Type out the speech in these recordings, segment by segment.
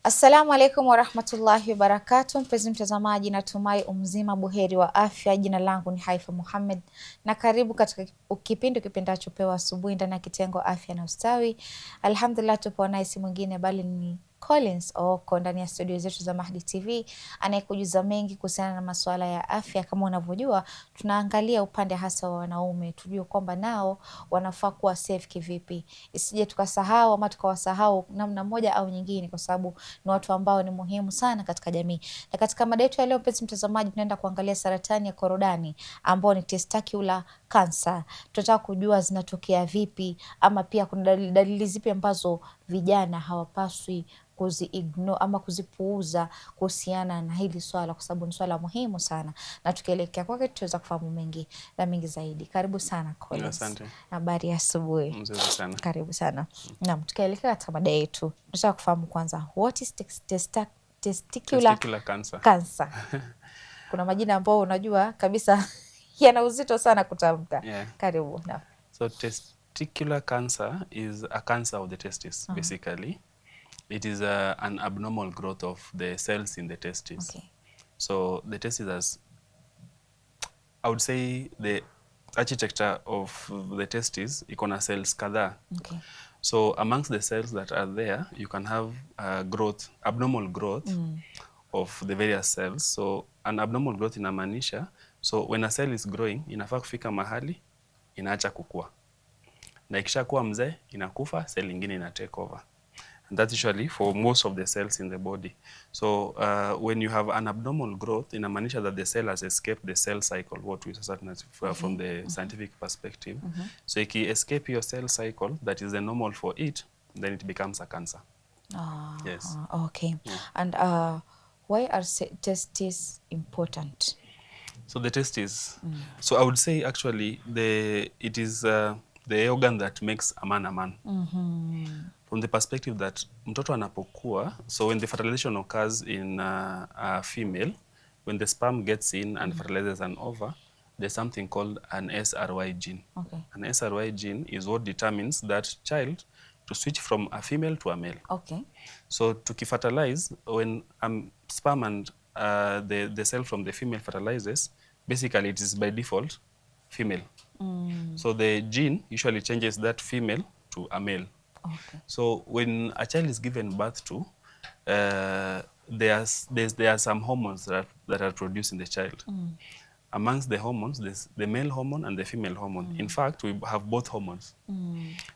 Assalamu alaikum warahmatullahi wabarakatuh. Mpenzi mtazamaji, natumai umzima buheri wa afya. Jina langu ni Haifa Muhammad na karibu katika kipindi kipendacho Pewa Asubuhi ndani ya kitengo Afya na Ustawi. Alhamdulillah, tupo naye si mwingine bali ni Collins Oko ndani ya studio zetu za Mahdi TV, anayekujuza mengi kuhusiana na masuala ya afya. Kama unavyojua, tunaangalia upande hasa wa wanaume, tujue kwamba nao wanafaa kuwa safe kivipi, isije tukasahau ama tukawasahau namna moja au nyingine, kwa sababu ni watu ambao ni muhimu sana katika jamii. Na katika mada yetu ya leo, mpenzi mtazamaji, tunaenda kuangalia saratani ya korodani ambao ni testicular cancer. Tunataka kujua zinatokea vipi, ama pia kuna dalili zipi ambazo vijana hawapaswi kuzi-ignore ama kuzipuuza kuhusiana na hili swala, kwa sababu ni swala muhimu sana, na tukielekea kwake tutaweza kufahamu mengi na mengi zaidi. Karibu sana Collins. Asante. Habari ya asubuhi. Mzuri sana. Karibu sana. Naam, tukielekea katika mada yetu, tunataka kufahamu kwanza, what is testicular cancer? Kuna majina ambayo unajua kabisa yana uzito sana kutamka. Yeah. Karibu. Naam. So testicular cancer is a cancer of the testes, basically. It is an abnormal growth of the cells in the testes. Okay. So the testes, I would say the architecture of the testes, iko na cells kadhaa. Okay. So amongst the cells that are there, you can have growth, abnormal growth of the various cells. So an abnormal growth inamaanisha, so when a cell is growing, inafaa kufika mahali inaacha kukua, na ikisha kuwa mzee inakufa, cell ingine ina take over. And that's usually for most of the cells in the body. So when you have an abnormal growth, inamaanisha that the cell has escaped the cell cycle, what we from the scientific perspective. So if you escape your cell cycle, that is the normal for it, then it becomes a cancer. Yes. Okay. Yeah. And why are testes important? So the testes, so I would say actually it is the organ that makes a man a man. From the perspective that mtoto anapokuwa, so when the fertilization occurs in a female, when the sperm gets in and fertilizes an ova, there's something called an SRY gene. Okay. An SRY gene is what determines that child to switch from a female to a male. Okay. So to fertilize, when sperm and the cell from the female fertilizes, basically it is by default female. So the gene usually changes that female to a male. Okay. So when a child is given birth to, there are some hormones that are produced in the child. Amongst the hormones, there's the male hormone and the female hormone. In fact, we have both hormones.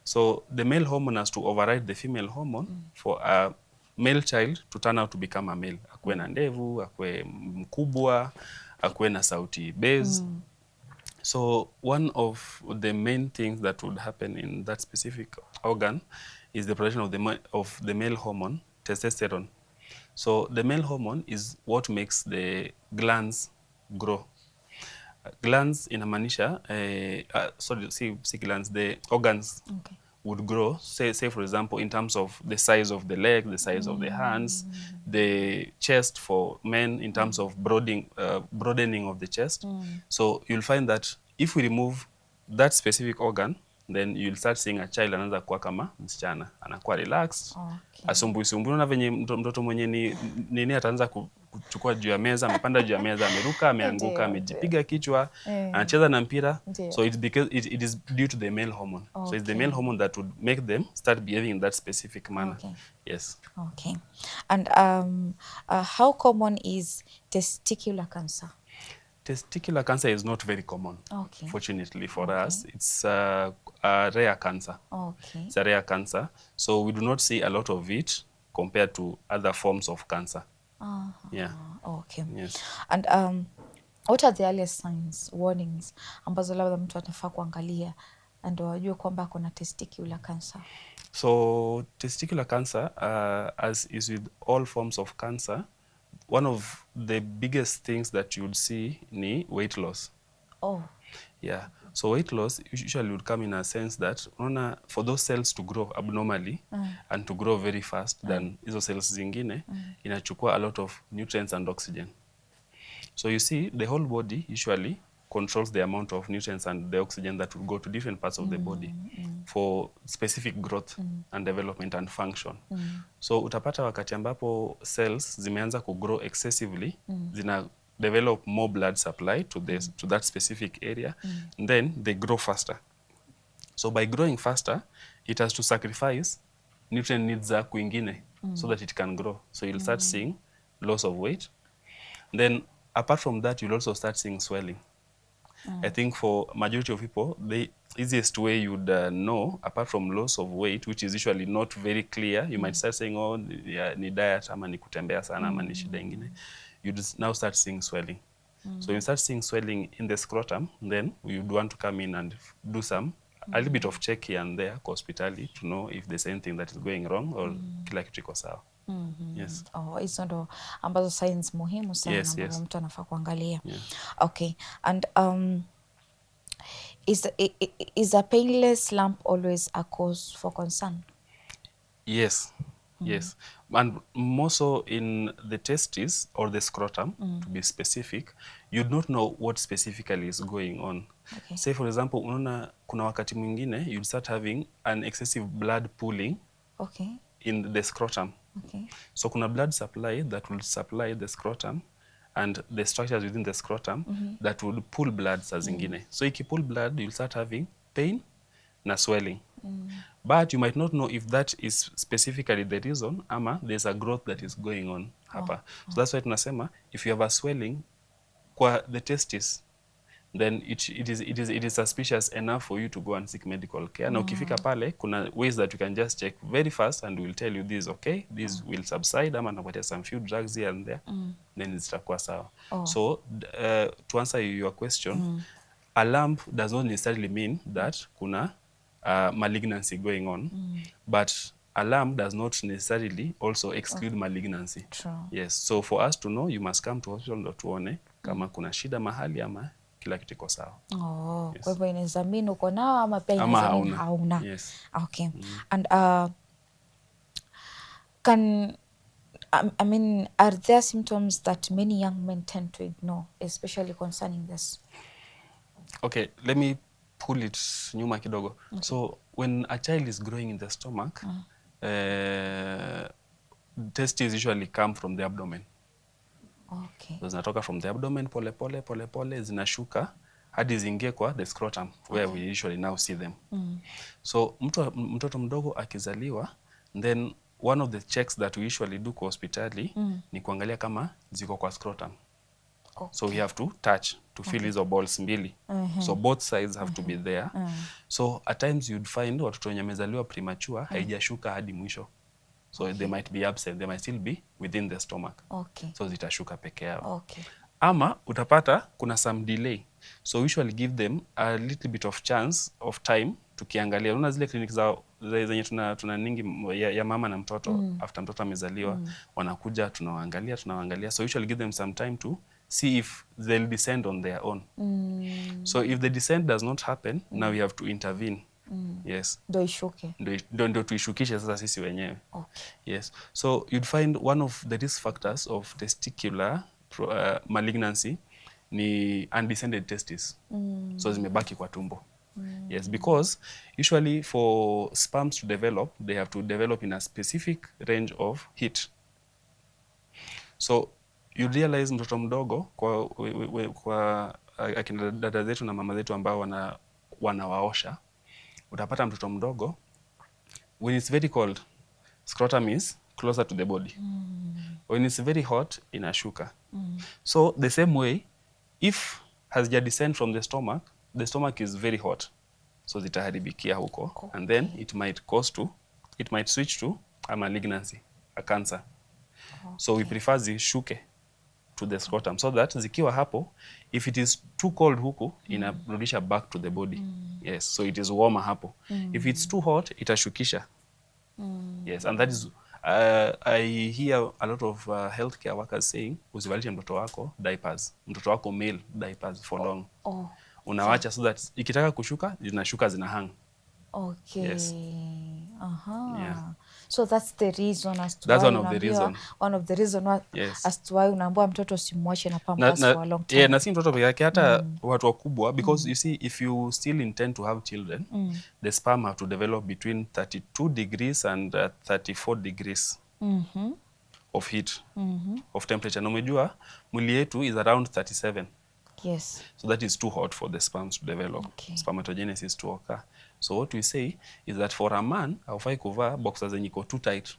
So the male hormone has to override the female hormone for a male child to turn out to become a male. Akue na ndevu, akue mkubwa, akue na sauti bass. So one of the main things that would happen in that specific organ is the production of the male hormone, testosterone. So the male hormone is what makes the glands grow. Glands inamaanisha, see glands, the organs would grow, say for example, in terms of the size of the leg, the size of the hands, the chest for men in terms of broadening of the chest. So you'll find that if we remove that specific organ, then you'll start seeing a child anaanza kuwa kama msichana, anakuwa relaxed, asumbui. Unaona venye mtoto mwenye nini ataanza kuchukua juu ya meza, amepanda juu ya meza, ameruka, ameanguka, amejipiga kichwa, anacheza na mpira. So it's because it is due to the male hormone. So it's the male hormone that would make them start behaving in that specific manner. Yes. Okay. And how common is testicular cancer? Testicular cancer is not very common, fortunately for us. It's a rare cancer. It's a rare cancer. So we do not see a lot of it compared to other forms of cancer. Yeah. Okay. Yes. And what are the earliest signs, warnings, ambazo labda mtu atafaa kuangalia ndio wajue kwamba kuna testicular cancer? So testicular cancer, as is with all forms of cancer, one of the biggest things that you would see ni weight loss. Yeah. So weight loss usually would come in a sense that for those cells to grow abnormally and to grow very fast than hizo cells zingine, inachukua a lot of nutrients and oxygen. So you see the whole body usually controls the amount of nutrients and the oxygen that will go to different parts of the body for specific growth and development and function. So utapata wakati ambapo cells zimeanza kugrow excessively, zina develop more blood supply to that specific area, and then they grow faster. So by growing faster, it has to sacrifice nutrient needs za kwingine so that it can grow. So you'll start seeing loss of weight. Then apart from that, you'll also start seeing swelling. I think for majority of people, the easiest way you'd know, apart from loss of weight, which is usually not very clear, you might start saying, oh, yeah, ni diet, ama ni kutembea sana, ama ni shida ingine. You just now start seeing swelling. So you start seeing swelling in the scrotum, then you'd want to come in and do a little bit of check here and there kwa hospitali to know if there's anything that is going wrong or kila kitu iko sawa. Yes. Hizo ndo ambazo signs muhimu sana ambazo mtu anafaa kuangalia. Yeah. Okay. And is a painless lump always a cause for concern? Yes. Yes. And more so in the testes or the scrotum, to be specific, you'd not know what specifically is going on. Okay. Say for example, unaona kuna wakati mwingine you'd start having an excessive blood pooling in the scrotum. Okay. So kuna blood supply that will supply the scrotum and the structures within the scrotum that will pull blood saa zingine. So iki pull blood, you'll start having pain na swelling. But you might not know if that is specifically the reason ama there's a growth that is going on hapa. So that's why tunasema if you have a swelling kwa the testis, then it is suspicious enough for you to go and seek medical care. Na ukifika pale, kuna ways that you can just check very fast and we'll tell you this is okay, this will subside, ama nakupatia some few drugs here and there, then zitakuwa sawa. So to answer your question, a lump does not necessarily mean that kuna malignancy going on, but a lump does not necessarily also exclude malignancy. True. Yes, so for us to know, you must come to hospital ndo tuone kama kuna shida mahali ama kila kitu iko sawa. Yes. Kwa hivyo inaweza mean uko nao ama pia inaweza mean hauna. Yes. Okay. And are there symptoms that many young men tend to ignore, especially concerning this? Okay, let me pull it nyuma kidogo. Okay. So when a child is growing in the stomach, testes usually come from the abdomen. Okay. So zinatoka from the abdomen pole pole zinashuka hadi zingie kwa the scrotum where we usually now see them. So mtoto mdogo akizaliwa, then one of the checks that we usually do kwa hospitali ni kuangalia kama ziko kwa scrotum. Okay. So we have to touch to feel hizo balls mbili. So both sides have to be there. So at times you'd find watoto wenye wamezaliwa premature haijashuka hadi mwisho. So they might be absent, they might still be within the stomach. Okay. So zitashuka peke yao. Okay. Ama utapata kuna some delay. So we usually give them a little bit of chance of time tukiangalia. Unaona zile clinic zenye tuna ningi ya mama na mtoto after mtoto amezaliwa wanakuja tunawaangalia. So we usually give them some time to see if they'll descend on their own. So if the descent does not happen, now we have to intervene. Yes. Ndo ishuke. Ndo tuishukishe sasa sisi wenyewe. Okay. Yes. So you'd find one of the risk factors of testicular malignancy ni undescended testes. So zimebaki kwa tumbo. Yes, because usually for sperms to develop, they have to develop in a specific range of heat. So you realize mtoto mdogo kwa akina dada zetu na mama zetu ambao wanawaosha, utapata mtoto mdogo when it's very cold, scrotum is closer to the body. When it's very hot, inashuka. So the same way, if hazija descend from the stomach is very hot. So zitaharibikia huko. Okay. And then it might switch to a malignancy, a cancer. Okay. So we prefer zishuke to the scrotum so that zikiwa hapo, if it is too cold huku, inarudisha back to the body. Yes, so it is warmer hapo. If it's too hot, itashukisha. Yes, and that is I hear a lot of healthcare workers saying usivalishe mtoto wako diapers, mtoto wako male diapers for long. Unawacha so that ikitaka kushuka zinashuka, zina hang. Okay. Yes. Yeah. So that's the reason as to That's why one of the reason. one of the reason why Yes. as to why unaambiwa mtoto usimwache na pampers for a long time. Yeah, na si mtoto peke yake, hata watu wakubwa, because you see, if you still intend to have children, the sperm have to develop between 32 degrees and 34 degrees of heat, of temperature. Na umejua mwili yetu is around 37. Yes. So that is too hot for the sperms to develop. Okay. Spermatogenesis to occur. So what we say is that for a man, haufai kuvaa boxers zenye iko too tight.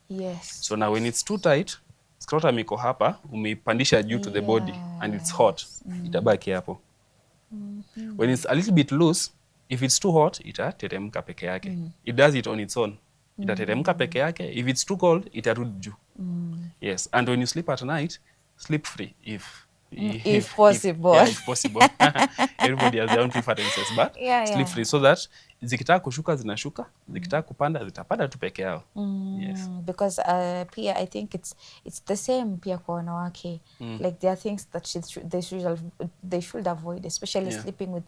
Yes. So now when it's too tight, scrotum iko hapa, umeipandisha juu to the body and it's hot, itabaki hapo. When it's a little bit loose, if it's too hot, itateremka peke yake. It does it on its own. Itateremka peke yake. If it's too cold, itarudi juu. Yes, and when you sleep at night, sleep free if possible. If possible. Everybody has their own preferences, but sleep free so that zikitaka kushuka zinashuka, zikitaka kupanda zitapanda tu peke yao. Yes. Because pia I think it's the same pia kwa wanawake. Like there are things that they should avoid, especially sleeping with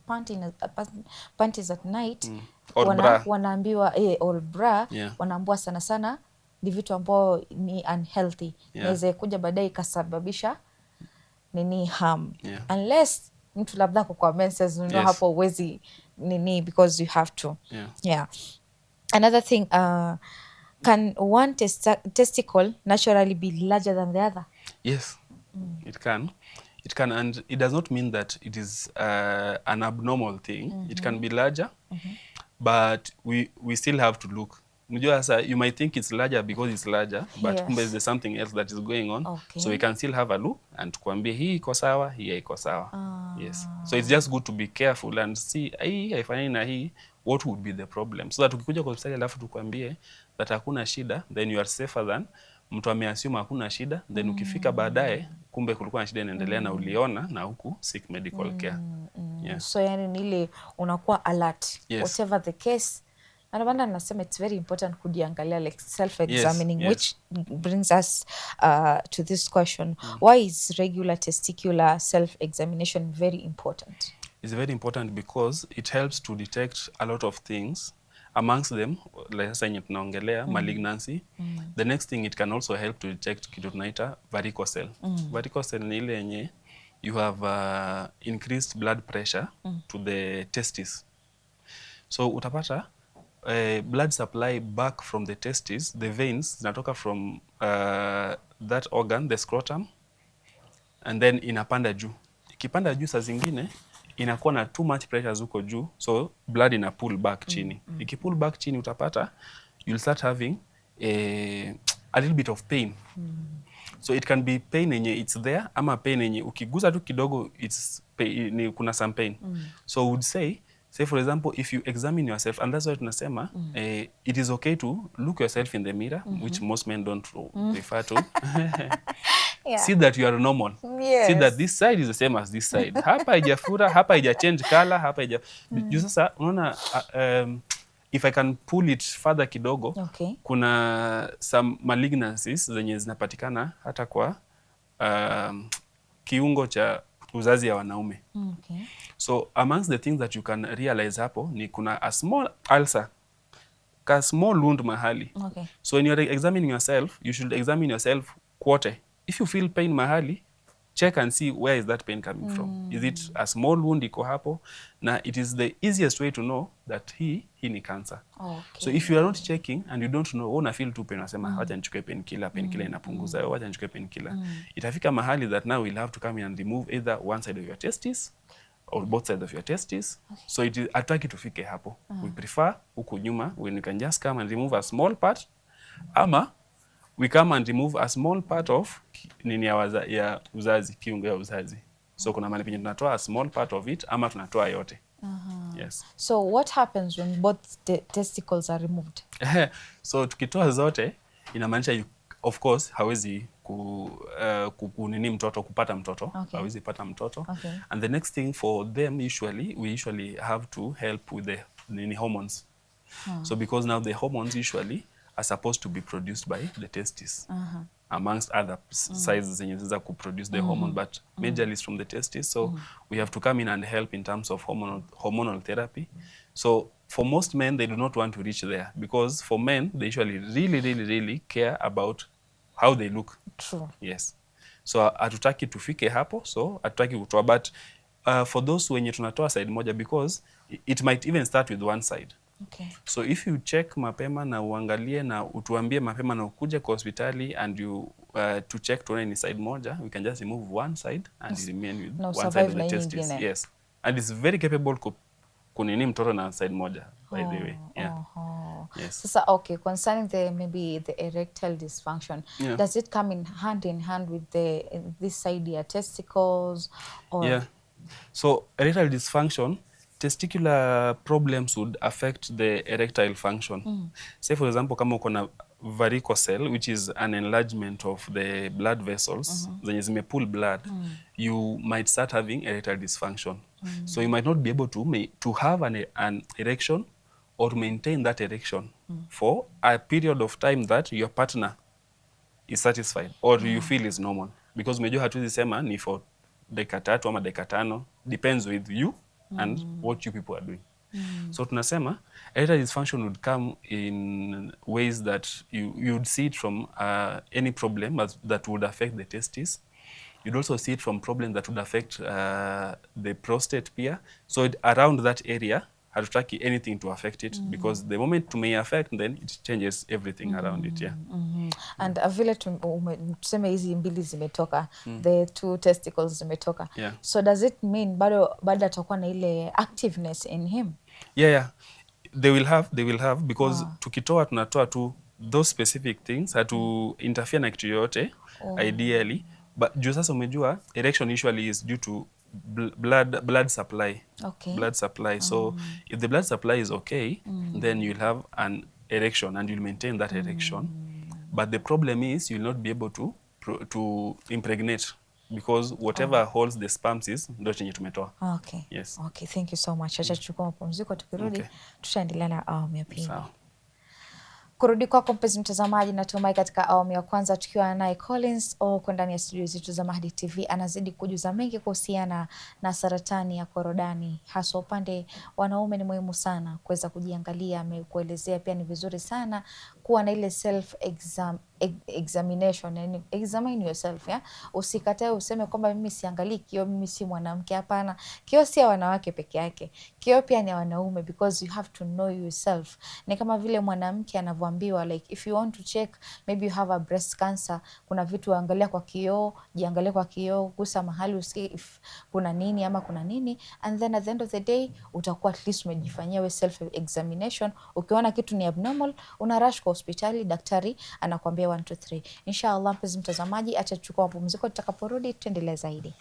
panties at night. Wanaambiwa or bra, wanaambiwa sana sana ni vitu ambao ni unhealthy. Inaweza kuja baadaye ikasababisha nini harm. Unless mtu labda kwa menses, you know, hapo uwezi nini, because you have to. Another thing, can one testicle naturally be larger than the other? Yes, it can. It can, and it does not mean that it is an abnormal thing. It can be larger, but we still have to look. You might think it's larger because it's larger, but there's something else that is going on. So we can still have a look and tukwambie hii iko sawa, hii haiko sawa. Yes. So it's just good to be careful and see hii haifanyani na hii, what would be the problem, so that ukikuja kwa hospitali alafu tukwambie that hakuna shida, then you are safer than mtu ameassume hakuna shida, then ukifika baadaye kumbe kulikuwa na shida inaendelea na uliona na huku seek medical care. So yani nile unakuwa alert whatever the case. And Amanda nasema it's very important kujiangalia, like self-examining, which brings us to this question. Why is regular testicular self-examination very important? It's very important because it helps to detect a lot of things. Amongst them, like sasa tunaongelea malignancy. The next thing, it can also help to detect kitu tunaita varicocele. Varicocele ni ile yenye you have increased blood pressure to the testis. So utapata blood supply back from the testes, the veins zinatoka from that organ, the scrotum, and then inapanda juu. Ikipanda juu saa zingine inakuwa na too much pressure zuko juu, so blood ina pull back chini. Ikipull back chini utapata you'll start having a little bit of pain. So it can be pain yenye it's there, ama pain yenye ukiguza tu kidogo it's pain, kuna some pain. So would say for example, if you examine yourself, and that's why tunasema it is okay to look yourself in the mirror, which most men don't prefer to. See that you are normal. See that this side is the same as this side. Hapa haijafura, hapa haija change color, hapa haija. Juu sasa unaona if I can pull it further kidogo, kuna some malignancies zenye zinapatikana hata kwa kiungo cha uzazi ya wanaume. So amongst the things that you can realize hapo ni kuna a small ulcer, a small wound mahali. So when you're examining yourself, you should examine yourself quarter. If you feel pain mahali, check and see where is that pain coming from. Is it a small wound iko hapo? Na it is the easiest way to know that hii ni cancer. So if you are not checking and you don't know, una feel tu pain, unasema wacha nichukue painkiller inapunguza, wacha nichukue painkiller. Itafika mahali that now we'll have to come in and remove either one side of your testis or both sides of your testis. So it is ataki tufike hapo. We prefer huku nyuma when you can just come and remove a small part, ama we come and remove a small part of nini ya uzazi, kiungo ya uzazi. So kuna mahali penye tunatoa a small part of it, ama tunatoa yote. Yes. So what happens when both the testicles are removed? So tukitoa zote inamaanisha of course hawezi kunini mtoto, kupata mtoto. Hawezi pata mtoto. And the next thing for them, we usually have to help with the nini hormones. So because now the hormones usually are supposed to be produced by the testes, amongst other sizes zenye zinaweza kuproduce the hormone, but majorly is from the testes. So we have to come in and help in terms of hormonal therapy. So for most men, they do not want to reach there, because for men, they usually really care about how they look. True. Yes. So hatutaki tufike hapo, so hatutaki kutoa, but for those wenye tunatoa side moja, because it might even start with one side. Okay. So if you check mapema na uangalie na utuambie mapema na ukuje kwa hospitali and you to check tuone ni side moja, we can just remove one side and remain with No, one side of survive the na testis. nyingine. Yes. And it's very capable kunini mtoto na side moja, by the way. Yeah. Yes. Sasa, okay, concerning maybe the erectile dysfunction, Yeah. does it come in hand with this side ya testicles or? Yeah. So erectile dysfunction, testicular problems would affect the erectile function. Say for example, kama uko na varicocele, which is an enlargement of the blood vessels, zenye zime pull blood, you might start having erectile dysfunction. So you might not be able to have an erection or maintain that erection for a period of time that your partner is satisfied or you feel is normal, because umejua hatuwezi sema ni for dakika 3 ama dakika 5, depends with you and what you people are doing. So tunasema erectile dysfunction would come in ways that you'd see it from any problem that would affect the testes. You'd also see it from problems that would affect the prostate pia. So around that area, hatutaki anything to affect it, because the moment to may affect, then it changes everything around it. Yeah. And vile tuseme hizi mbili zimetoka, the two testicles zimetoka. Yeah. So does it mean bado atakuwa na ile activeness in him? Yeah. They will have because tukitoa tunatoa tu those specific things, hatu interfere na kitu yoyote ideally, but juu sasa umejua erection usually is due to blood supply. Okay. Blood supply. So if the blood supply is okay, then you'll have an erection and you'll maintain that erection. But the problem is you'll not be able to impregnate, because whatever holds the sperms is ndo chenye tumetoa. Okay. Yes. Okay, thank you so much. Acha tuchukue mapumziko, tukirudi tutaendelea na awamu ya pili. Sawa. Kurudi kwako mpenzi mtazamaji, natumai katika awamu ya kwanza tukiwa naye Collins huko ndani ya studio zetu za Mahdi TV anazidi kujuza mengi kuhusiana na saratani ya korodani, hasa upande wanaume. Ni muhimu sana kuweza kujiangalia, amekuelezea pia ni vizuri sana kuwa na ile self examination, yani examine yourself, ya usikatae useme kwamba mimi siangalii kioo, mimi si mwanamke. Hapana, kioo si ya wanawake peke yake, kioo pia ni ya wanaume, because you have to know yourself. Ni kama vile mwanamke anavyoambiwa, like if you want to check maybe you have a breast cancer, kuna vitu angalia kwa kioo, jiangalie kwa kioo, gusa mahali usikie if kuna nini ama kuna nini, and then at the end of the day utakuwa at least umejifanyia we self examination. Ukiona kitu ni abnormal, una rush kwa hospitali, daktari anakuambia 1 2 3. Inshallah mpenzi mtazamaji, acha tuchukue mapumziko, tutakaporudi tuendelee zaidi.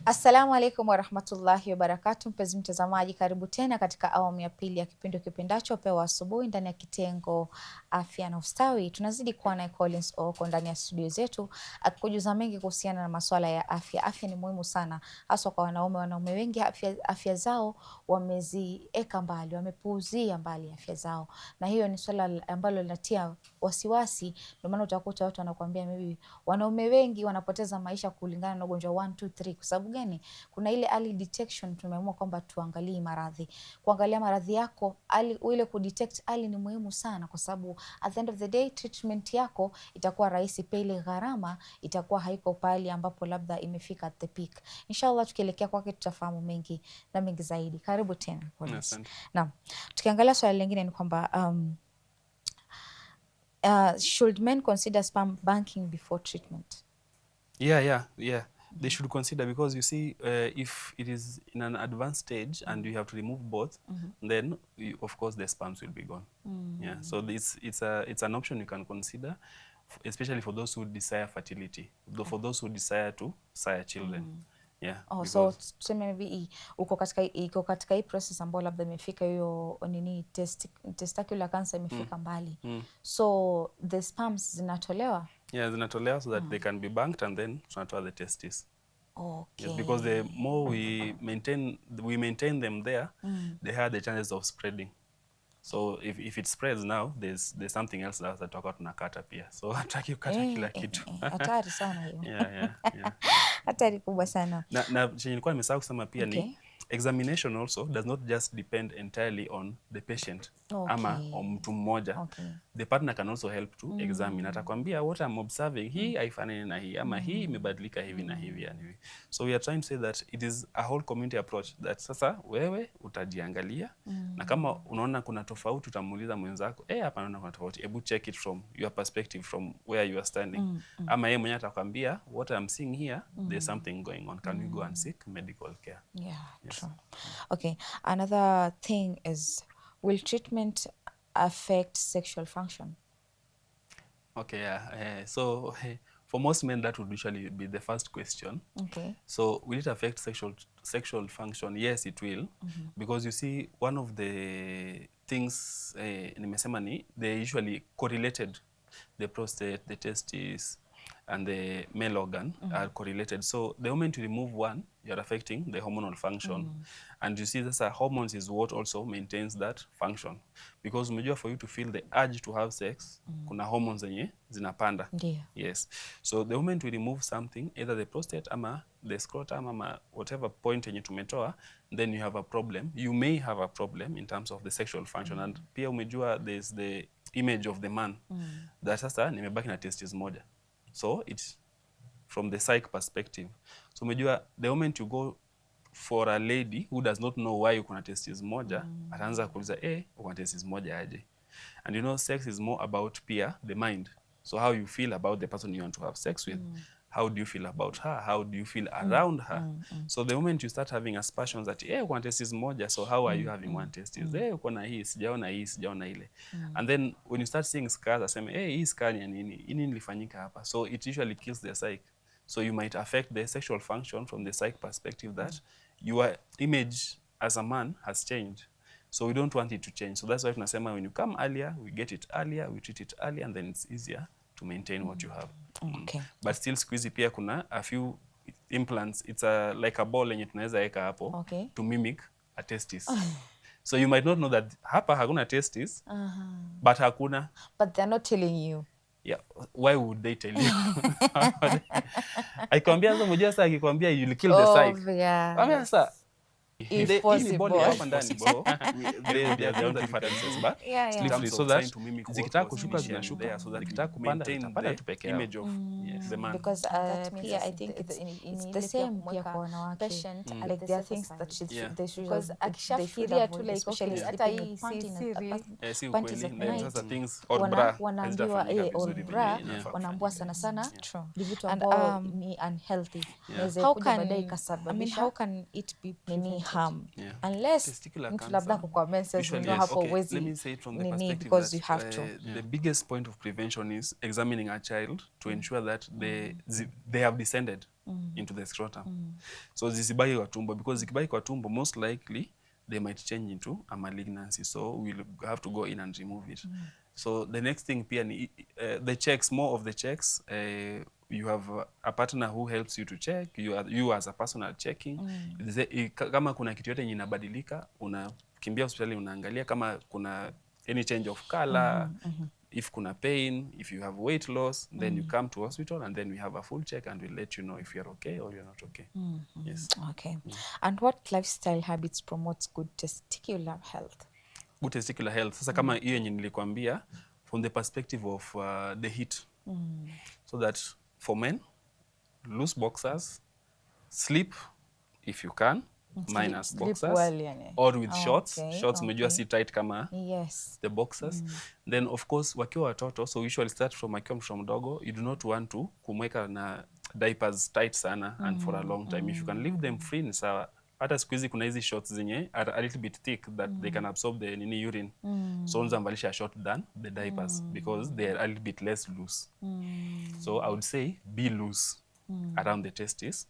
Assalamu alaikum warahmatullahi wabarakatuh. Mpenzi mtazamaji, karibu tena katika awamu ya pili ya kipindi kipendacho Pewa Asubuhi ndani ya kitengo Afya na Ustawi. Tunazidi kuwa na Collins huko ndani ya studio zetu akikujuza mengi kuhusiana na masuala ya afya. Afya ni muhimu sana hasa kwa wanaume. Wanaume wengi afya zao wamezieka mbali, wamepuuzia mbali afya zao, na hiyo ni swala ambalo linatia wasiwasi. Ndio maana utakuta watu wanakuambia maybe wanaume wengi wanapoteza maisha kulingana na ugonjwa 1 2 3. Kwa sababu gani? Kuna ile early detection. Tumeamua kwamba tuangalie maradhi. Kuangalia maradhi yako ile kudetect early ni muhimu sana, kwa sababu at the end of the day treatment yako itakuwa rahisi, pia ile gharama itakuwa haiko pale ambapo labda imefika at the peak. Inshallah tukielekea kwake tutafahamu mengi na mengi zaidi. Karibu tena. Naam. Tukiangalia swali lingine ni kwamba should men consider sperm banking before treatment? Yeah. They should consider, because you see, if it is in an advanced stage and you have to remove both, then of course the sperms will be gone. Yeah, so it's an option you can consider, especially for those who desire fertility, for those who desire to sire children. Yeah. So tuseme maybe iko katika hii process ambayo labda imefika hiyo nini testicular cancer imefika mbali. So the sperms zinatolewa? Yeah, zinatolewa so that they can be banked, and then tunatoa the testes. Okay. Yes, because the more we maintain them there, the higher the chances of spreading. So if it spreads now, there's something else that tutakuwa tunakata pia. So hataki kukata kila kitu. Hatari sana hiyo. Yeah. Hatari kubwa sana. Na chenye nilikuwa nimesahau kusema pia ni examination also does not just depend entirely on the patient ama on mtu mmoja. The partner can also help to examine. Atakwambia what I'm observing, hii haifanani na hii ama hii imebadilika hivi na hivi yani. So we are trying to say that it is a whole community approach that sasa wewe utajiangalia na kama unaona kuna tofauti utamuuliza mwenzako, hapa naona kuna tofauti, hebu check it from your perspective, from where you are standing. Ama yeye mwenyewe atakwambia what I'm seeing here, there's something going on, can we go and seek medical care? True. Okay, another thing is, will treatment affect sexual function? Okay, so for most men that would usually be the first question. So will it affect sexual function? Yes, it will. Because you see, one of the things nimesema ni they usually correlated. The prostate, the testes, and the male organ are correlated. So the moment you remove one, you're affecting the hormonal function. And you see this hormones is what also maintains that function. Because umejua for you to feel the urge to have sex, kuna hormones zenye zinapanda. Yes. So the moment we remove something, either the prostate ama the scrotum ama whatever point yenye tumetoa, then you have a problem. You may have a problem in terms of the sexual function. And pia umejua there's the image of the man. That sasa nimebaki na testes moja. So it's from the psych perspective. So umejua the moment you go for a lady who does not know why uko na testes moja, ataanza kuuliza uko na testes moja aje? And you know, sex is more about pia the mind. So how you feel about the person you want to have sex with. How do you feel about her? How do you feel around her? So the moment you start having aspersions that uko na testes moja, so how are you having one testes? Uko na hii, sijaona hii, sijaona ile. And then when you start seeing scars, aseme hii scar ni nini? Nini nilifanyika hapa? So it usually kills the psyche. So you might affect the sexual function from the psych perspective that your image as a man has changed. So we don't want it to change. So that's why tunasema when you come earlier, we get it earlier, we treat it earlier, and then it's easier to maintain what you have. But still squeezy pia kuna a few implants. It's like a ball yenye tunaweza weka hapo to mimic a testis. So you might not know that hapa hakuna testis, but hakuna. But they're not telling you. Yeah, why would they tell you? Akikwambia sasa, mmoja sasa akikwambia you'll kill the psyche. Ambia sasa if possible. There are differences, but so that zikitaka kushuka zinashuka, so that zikitaka kupanda zitapanda tu peke yao. Image of the man. Because pia I think it's the same pia kwa wanawake. Like there are things that they should, because akishafikiria tu, like especially hata hii si kweli, sasa things or bra wanaambiwa or bra wanaambua sana ni vitu ambavyo ni unhealthy. How can it be harm unless mtu labda kwa menses ndio hapo uwezi nini, because you have to. The biggest point of prevention is examining a child to ensure that they have descended into the scrotum. So zisibaki kwa tumbo, because zikibaki kwa tumbo most likely they might change into a malignancy, so we'll have to go in and remove it. So the next thing pia ni the checks, more of the checks. You have a partner who helps you to check. You as a person are checking. Kama kuna kitu yote yenye inabadilika, unakimbia hospitali unaangalia kama kuna any change of color, if kuna pain, if you have weight loss, then you come to hospital and then we have a full check and we'll let you know if you're okay or you're not okay. Yes. Okay. And what lifestyle habits promotes good testicular health? Good testicular health. Sasa kama hiyo yenye nilikwambia, from the perspective of the heat. So that for men, loose boxers, sleep if you can, minus boxers, well, or with shorts. Shorts umejua si tight kama the boxers. Then of course wakiwa watoto, so usually start from akiwa mtoto mdogo, you do not want to kumweka na diapers tight sana and for a long time. If you can leave them free ni sawa. Hata siku hizi kuna hizi shorts zenye are a little bit thick that they can absorb the urine. So unza mbalisha short than the diapers because they are a little bit less loose. So I would say be loose around the testes.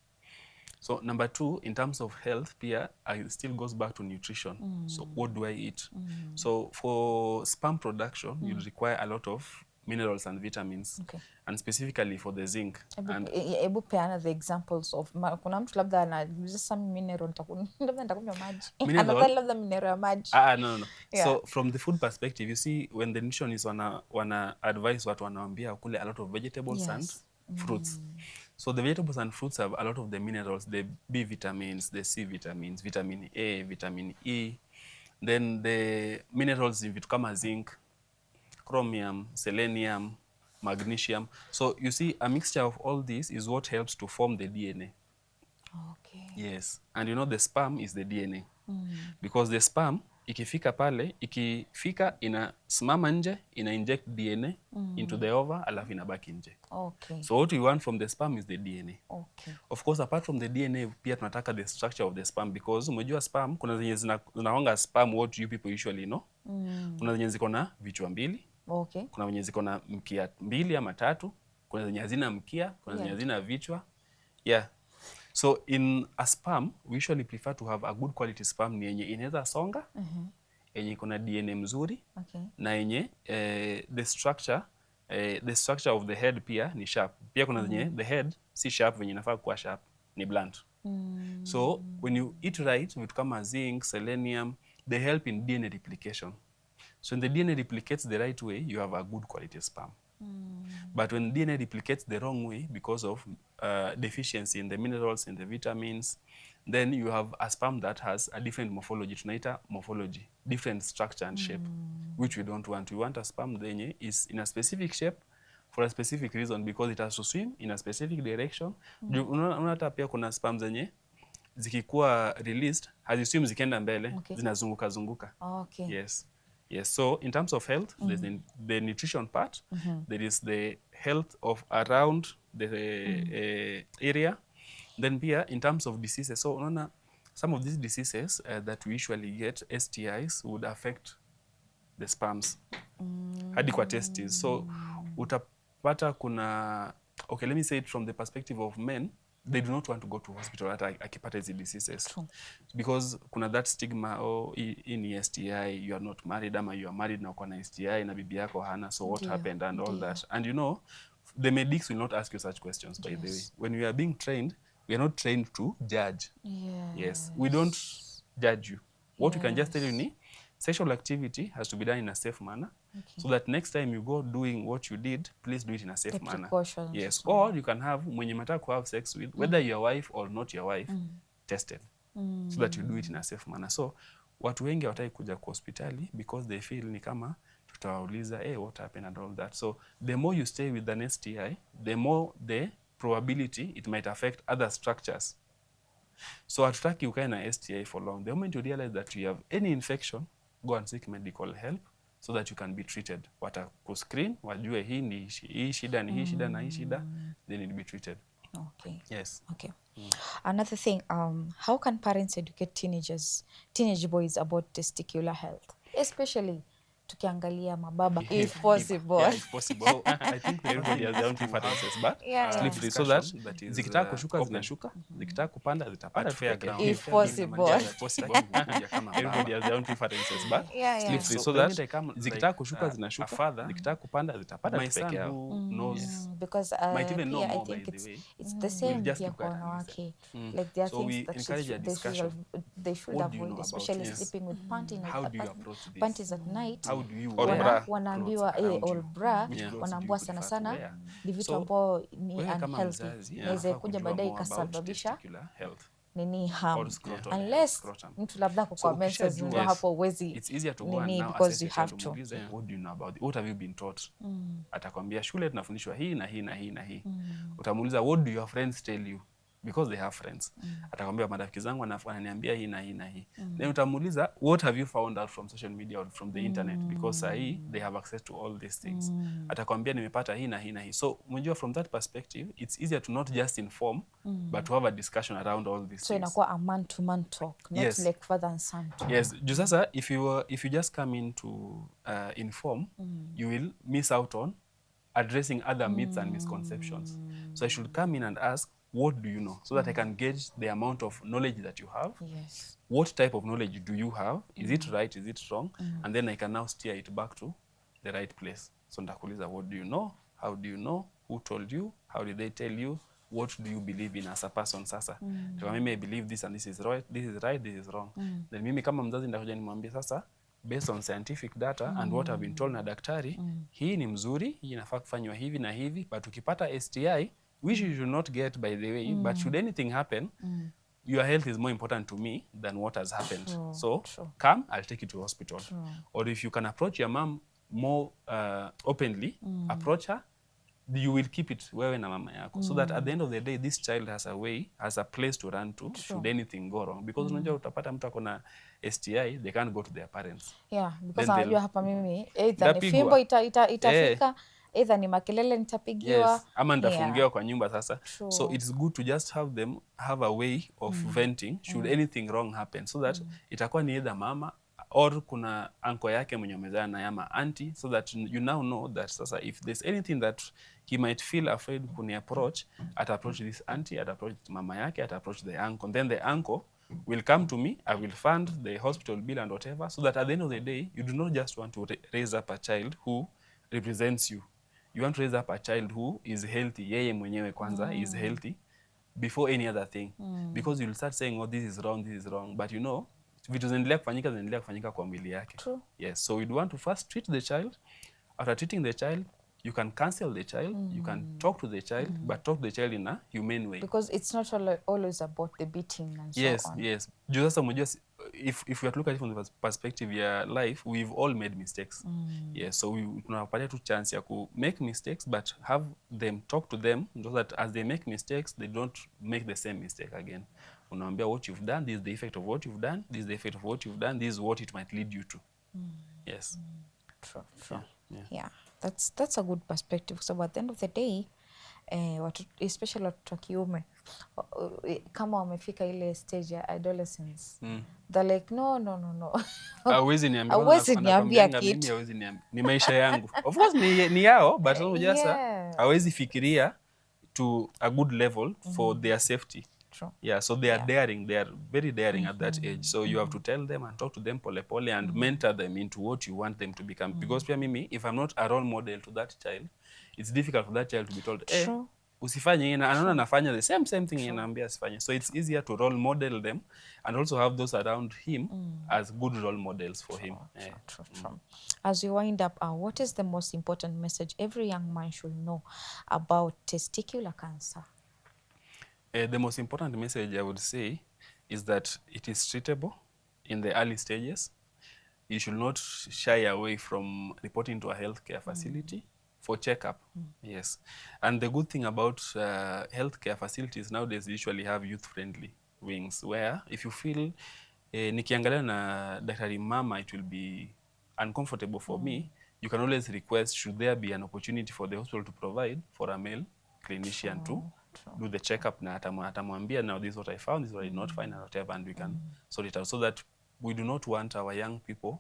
So number 2, in terms of health, pia it still goes back to nutrition. So what do I eat? So for sperm production, you require a lot of minerals and vitamins. Okay. And specifically for the zinc. And Ebu peana the examples of kuna mtu labda anajuza some mineral labda nitakunywa maji. Anadhani labda mineral ya maji. No. Yeah. So from the food perspective, you see when the nutritionists wana advise watu wanaambia kule a lot of vegetables and fruits. So the vegetables and fruits have a lot of the minerals, the B vitamins, the C vitamins, vitamin A, vitamin E. Then the minerals in vitu kama zinc, chromium, selenium, magnesium. So you see a mixture of all these is what helps to form the DNA. Okay. Yes. And you know the sperm is the DNA. Because the sperm ikifika pale, ikifika inasimama nje, ina inject DNA into the ova, alafu inabaki nje. Okay. So what we want from the sperm is the DNA. Okay. Of course, apart from the DNA, pia tunataka the structure of the sperm, because umejua sperm, kuna zenye zinawanga sperm, what you people usually know. Kuna zenye ziko na vichwa mbili. Okay. Kuna zenye ziko na mkia mbili ama tatu. Kuna zenye hazina mkia, kuna zenye hazina vichwa. Yeah. So in a sperm, we usually prefer to have a good quality sperm ni yenye inaweza songa, yenye iko na DNA mzuri, na yenye the structure of the head pia ni sharp. Pia kuna zenye the head si sharp venye inafaa kuwa sharp, ni blunt. So when you eat right, vitu kama zinc, selenium, they help in DNA replication. So when the DNA replicates the right way, you have a good quality sperm. But when DNA replicates the wrong way because of deficiency in the minerals, in the vitamins, then you have a sperm that has a different morphology. Tunaita morphology, different structure and shape, which we don't want. We want a sperm that is in a specific shape for a specific reason, because it has to swim in a specific direction. Unata pia kuna sperm zenye zikikuwa released, haziswim zikienda mbele, zinazunguka zunguka. Okay. Yes. Yes, so in terms of health, there's the nutrition part, there is the health of around the area. Then pia in terms of diseases, so unaona some of these diseases that we usually get, STIs, would affect the sperms hadi kwa testes. So utapata kuna, okay, let me say it from the perspective of men, they do not want to go to hospital hata akipata hizi diseases. True. Because kuna that stigma, oh, hii ni STI, you are not married, ama you are married na uko na STI na bibi yako hana, so what happened and all that. And you know, the medics will not ask you such questions, by the way. When we are being trained, we are not trained to judge. Yes. We don't judge you. What we can just tell you ni, sexual activity has to be done in a safe manner, so that next time you go doing what you did, please do it in a safe manner. Yes. Or you can have, mwenye mataka to have sex with, whether your wife or not your wife, tested, so that you do it in a safe manner. So watu wengi hawataki kuja kwa hospitali because they feel ni kama tutawauliza, hey, what happened and all that. So the more you stay with an STI, the more the probability it might affect other structures. So hatutaki ukae na STI for long. The moment you realize that you have any infection, go and seek medical help so that you can be treated. Watakuscreen, wajue hii shida ni hii shida na hii shida, then it be treated. Okay. Yes. Okay. Another thing, how can parents educate teenage boys about testicular health, especially tukiangalia mababa, if possible? Yeah, if possible. So, I think everybody has their own preferences, but slippery, so that zikitaka kushuka zinashuka, zikitaka kupanda zitapanda. If possible. Everybody has their own preferences, but slippery, so that zikitaka kushuka zinashuka, zikitaka kupanda zitapanda. My son who knows, because might even know I more, think by the way, it's the same pia kwa wanawake, like there are so we things encourage a discussion. they should avoid, especially sleeping with panties at night. Wanaambiwa all bra, wanaambiwa sana sana ni vitu ambao ni unhealthy, inaweza kuja baadaye ikasababisha nini harm, unless mtu labda kwa menses, ndio hapo uwezi nini, because you have to. What do you know about it? What have you been taught? Atakwambia shule tunafundishwa hii na hii na hii na hii. Utamuuliza what do your friends tell you? Because they have friends. Atakwambia marafiki zangu wananiambia hii na hii na hii. Then utamuuliza what have you found out from social media or from the internet? Because sahi they have access to all these things. Atakwambia nimepata hii na hii na hii. So unajua from that perspective, it's easier to not just inform, but to have a discussion around all these things. So inakuwa a man to man talk, not like father and son talk. Yes. Just sasa if you just come in to inform, you will miss out on addressing other myths and misconceptions. So I should come in and ask, what do you know? So that I can gauge the amount of knowledge that you have. Yes. What type of knowledge do you have? Is it right? Is it wrong? And then I can now steer it back to the right place. So ndakuuliza, what do you know? How do you know? Who told you? How did they tell you? What do you believe in as a person sasa? Kwa mimi I believe this and this is right, this is right, this is wrong. Then mimi kama mzazi ndakuja nimwambie sasa, based on scientific data and what I've been told na daktari, hii ni mzuri, hii inafaa kufanywa hivi na hivi, but ukipata STI, which you should not get by the way, but should anything happen, your health is more important to me than what has happened. So come, I'll take you to hospital. Or if you can approach your mom more openly, approach her, you will keep it wewe na mama yako, so that at the end of the day this child has a way, has a place to run to should anything go wrong, because unajua utapata mtu akona STI, they can't go to their parents. Because anajua hapa mimi either ni fimbo itafika, either ni makelele nitapigiwa, ama nitafungiwa kwa nyumba sasa. So it's good to just have them have a way of venting should anything wrong happen, so that itakuwa ni either mama or kuna uncle yake mwenye amezaa na ama auntie, so that you now know that sasa if there's anything that he might feel afraid kuni approach, at approach this auntie, at approach mama yake, at approach the uncle, then the uncle will come to me, I will fund the hospital bill and whatever, so that at the end of the day you do not just want to raise up a child who represents you. You want to raise up a child who is healthy, yeye mwenyewe kwanza is healthy before any other thing, because you'll start saying, oh, this is wrong, but you know vitu zinaendelea kufanyika kwa mwili yake. Yes, so we'd want to first treat the child. After treating the child, you can counsel the child, you can talk to the child, but talk to the child in a humane way, because it's not always about the beating and so on. Yes. Sasa mjua, if we look at it from the perspective ya life, we've all made mistakes. Yes, so we tunapatia tu chance ya ku make mistakes, but have them talk to them so that as they make mistakes they don't make the same mistake again. Unaambia what you've done, this is the effect of what you've done, this is the effect of what you've done, this is what it might lead you to. Yes. True. Yeah. That's a good perspective. So at the end of the day, especially watoto wa kiume kama wamefika ile stage ya adolescence, they're like no. Hawezi niambia kitu. Hawezi niambia. Ni maisha yangu. Of course ni yao, but sasa hawezi fikiria to a good level for their safety. Yeah, so they are daring, they are very daring at that age. So you have to tell them and talk to them pole and mentor them into what you want them to become. Because pia mimi, if I'm not a role model to that child, it's difficult for that child to be told, usifanye hii, na anaona nafanya the same thing inaambia asifanye. So it's easier to role model them and also have those around him as good role models for him. True. As we wind up, what is the most important message every young man should know about testicular cancer? The most important message I would say is that it is treatable in the early stages. You should not shy away from reporting to a healthcare facility for checkup. Yes. And the good thing about healthcare facilities nowadays, they usually have youth-friendly wings, where if you feel nikiangalia na daktari mama it will be uncomfortable for me, you can always request, should there be an opportunity for the hospital to provide for a male clinician to do the checkup, na atamwambia, now this is what I found, this is what I did not find, and whatever, and we can sort it out, so that we do not want our young people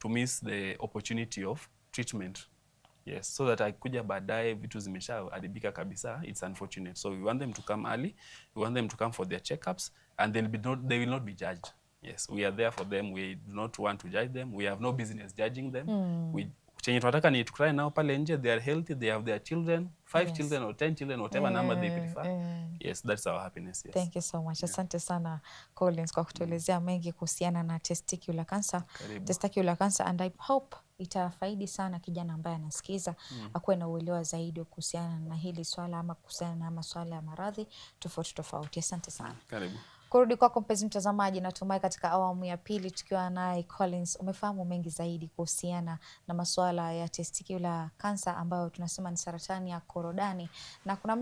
to miss the opportunity of treatment. Yes, so that akikuja baadaye vitu zimeshaharibika kabisa, it's unfortunate. So we want them to come early, we want them to come for their checkups, and they will not be judged. Yes, we are there for them, we do not want to judge them, we have no business judging them. Chenye tunataka ni tukae nao pale nje, they are healthy, they have their children, 5 children or 10 children, whatever number they prefer. Yes, that's our happiness. Yes. Thank you so much. Asante sana Collins kwa kutuelezea mengi kuhusiana na testicular cancer. Testicular cancer, and I hope itafaidi sana kijana ambaye anasikiza akuwe na uelewa zaidi kuhusiana na hili swala ama kuhusiana na masuala ya maradhi tofauti. Asante sana. Karibu. Kurudi kwako mpenzi mtazamaji, natumai katika awamu ya pili tukiwa naye Collins umefahamu mengi zaidi kuhusiana na masuala ya testicular cancer ambayo tunasema ni saratani ya korodani, na kuna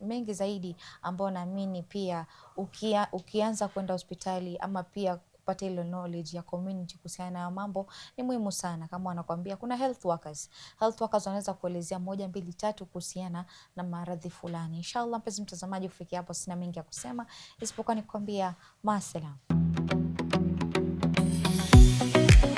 mengi zaidi ambayo naamini pia ukianza kwenda hospitali ama pia kupata ile knowledge ya community kuhusiana na mambo ni muhimu sana. Kama wanakuambia kuna health workers wanaweza kuelezea 1, 2, 3 kuhusiana na maradhi fulani. Inshallah mpenzi mtazamaji, kufikia hapo sina mengi ya kusema isipokuwa nikwambia maasalam.